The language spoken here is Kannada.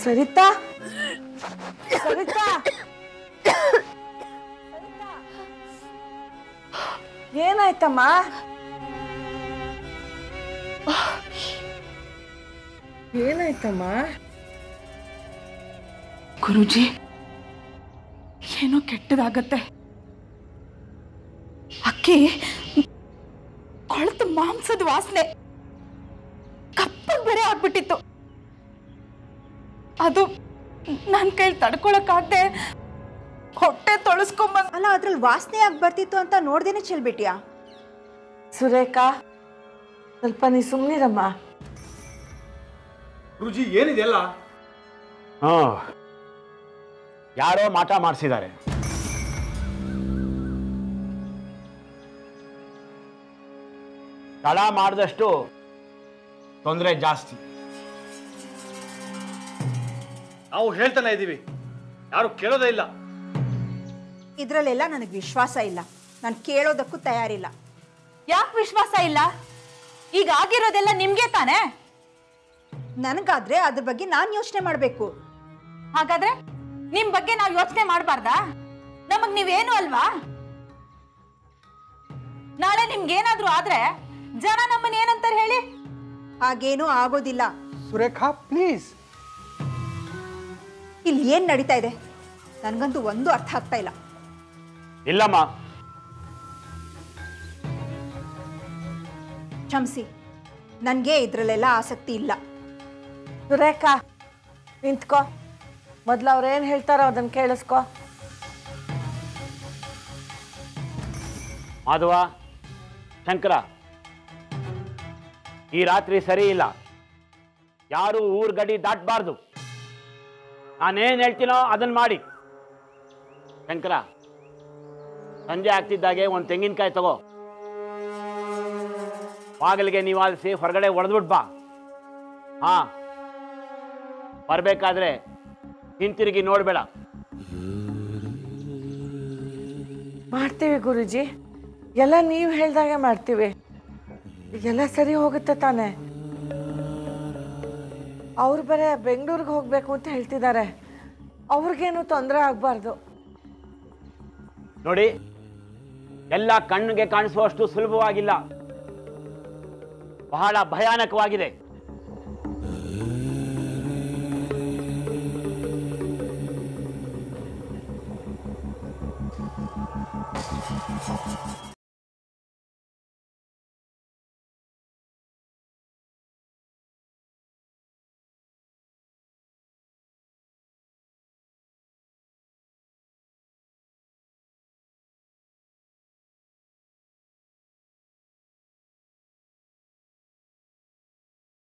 ಸರಿತಾ ಸರಿತಾ ಏನಾಯ್ತಮ್ಮ? ಏನಾಯ್ತಮ್ಮ? ಗುರುಜಿ, ಏನೋ ಕೆಟ್ಟದಾಗತ್ತೆ. ಅಕ್ಕಿ ಕೊಳೆತ ಮಾಂಸದ ವಾಸನೆ ಕಪ್ಪಗೆ ಬೇರೆ ಆಗ್ಬಿಟ್ಟಿತ್ತು. ಅದು ನನ್ನ ಕೈಲಿ ತಡ್ಕೊಳಕ್ಕಾಗದೆ ಹೊಟ್ಟೆ ತೊಳಸ್ಕೊಂಬಂದ್. ಅಲ್ಲ, ಅದ್ರಲ್ಲಿ ವಾಸನೆ ಆಗಿ ಬರ್ತಿತ್ತು ಅಂತ ನೋಡ್ದೇನೆ ಚೆಲ್ಬಿಟ್ಯಾ? ಸುರೇಖಾ, ಸ್ವಲ್ಪ ನೀ ಸುಮ್ಮನಿರಮ್ಮ. ಗುರುಜಿ ಏನಿದೆಲ್ಲ? ಯಾರೋ ಮಾಟ ಮಾಡಿಸಿದ್ದಾರೆ. ತಡ ಮಾಡಿದಷ್ಟು ತೊಂದರೆ ಜಾಸ್ತಿ. ನಾವು ಹೇಳ್ತಾನೆ ಇದ್ದೀವಿ, ಯಾರು ಕೇಳೋದೇ ಇಲ್ಲ. ಇದ್ರಲ್ಲೆಲ್ಲ ನನಗೆ ವಿಶ್ವಾಸ ಇಲ್ಲ. ನಾನು ಕೇಳೋದಕ್ಕೂ ತಯಾರಿಲ್ಲ. ಯಾಕೆ ವಿಶ್ವಾಸ ಇಲ್ಲ? ಈಗ ಆಗಿರೋದೆಲ್ಲ ನಿಮ್ಗೆ ತಾನೆ. ನನಗಾದ್ರೆ ಅದ್ರ ಬಗ್ಗೆ ನಾನು ಯೋಚನೆ ಮಾಡಬೇಕು. ಹಾಗಾದ್ರೆ ನಿಮ್ ಬಗ್ಗೆ ನಾವು ಯೋಚನೆ ಮಾಡಬಾರ್ದಾ? ನಮಗ್ ನೀವೇನು ಅಲ್ವಾ? ನಾಳೆ ನಿಮ್ಗೇನಾದ್ರೂ ಆದ್ರೆ ಜನ ನಮ್ಮನ್ನ ಏನಂತಾರೆ ಹೇಳಿ? ಹಾಗೇನೂ ಆಗೋದಿಲ್ಲ. ಸುರೇಖಾ ಪ್ಲೀಸ್. ಇಲ್ಲಿ ಏನ್ ನಡೀತಾ ಇದೆ ನನಗಂತೂ ಒಂದು ಅರ್ಥ ಆಗ್ತಾ ಇಲ್ಲ. ಇಲ್ಲಮ್ಮ, ಕ್ಷಮಿಸಿ, ನನಗೆ ಇದ್ರಲ್ಲೆಲ್ಲ ಆಸಕ್ತಿ ಇಲ್ಲ. ಸುರೇಖಾ, ನಿಂತ್ಕೋ. ಮೊದ್ಲು ಅವ್ರೇನು ಹೇಳ್ತಾರೋ ಅದನ್ನ ಕೇಳಿಸ್ಕೊ. ಮಾಧವ, ಶಂಕರ, ಈ ರಾತ್ರಿ ಸರಿ ಇಲ್ಲ. ಯಾರು ಊರ್ ಗಡಿ ದಾಟಬಾರ್ದು. ನಾನೇನು ಹೇಳ್ತೀನೋ ಅದನ್ನ ಮಾಡಿ. ಶಂಕರ, ಸಂಜೆ ಆಗ್ತಿದ್ದಾಗೆ ಒಂದು ತೆಂಗಿನಕಾಯಿ ತಗೋ, ಬಾಗಿಲಿಗೆ ನಿವಾಳಿಸಿ ಹೊರಗಡೆ ಹೊಡೆದ್ಬಿಟ್ ಬಾ. ಹಾ, ಬರ್ಬೇಕಾದ್ರೆ ಹಿಂತಿರುಗಿ ನೋಡ್ಬೇಡ. ಮಾಡ್ತೀವಿ ಗುರುಜಿ, ಎಲ್ಲ ನೀವು ಹೇಳ್ದಾಗೆ ಮಾಡ್ತೀವಿ. ಎಲ್ಲ ಸರಿ ಹೋಗುತ್ತೆ ತಾನೆ? ಅವ್ರು ಬೇರೆ ಬೆಂಗಳೂರಿಗೆ ಹೋಗ್ಬೇಕು ಅಂತ ಹೇಳ್ತಿದ್ದಾರೆ. ಅವ್ರಿಗೇನು ತೊಂದರೆ ಆಗಬಾರ್ದು. ನೋಡಿ, ಎಲ್ಲ ಕಣ್ಣಿಗೆ ಕಾಣಿಸುವಷ್ಟು ಸುಲಭವಾಗಿಲ್ಲ, ಬಹಳ ಭಯಾನಕವಾಗಿದೆ.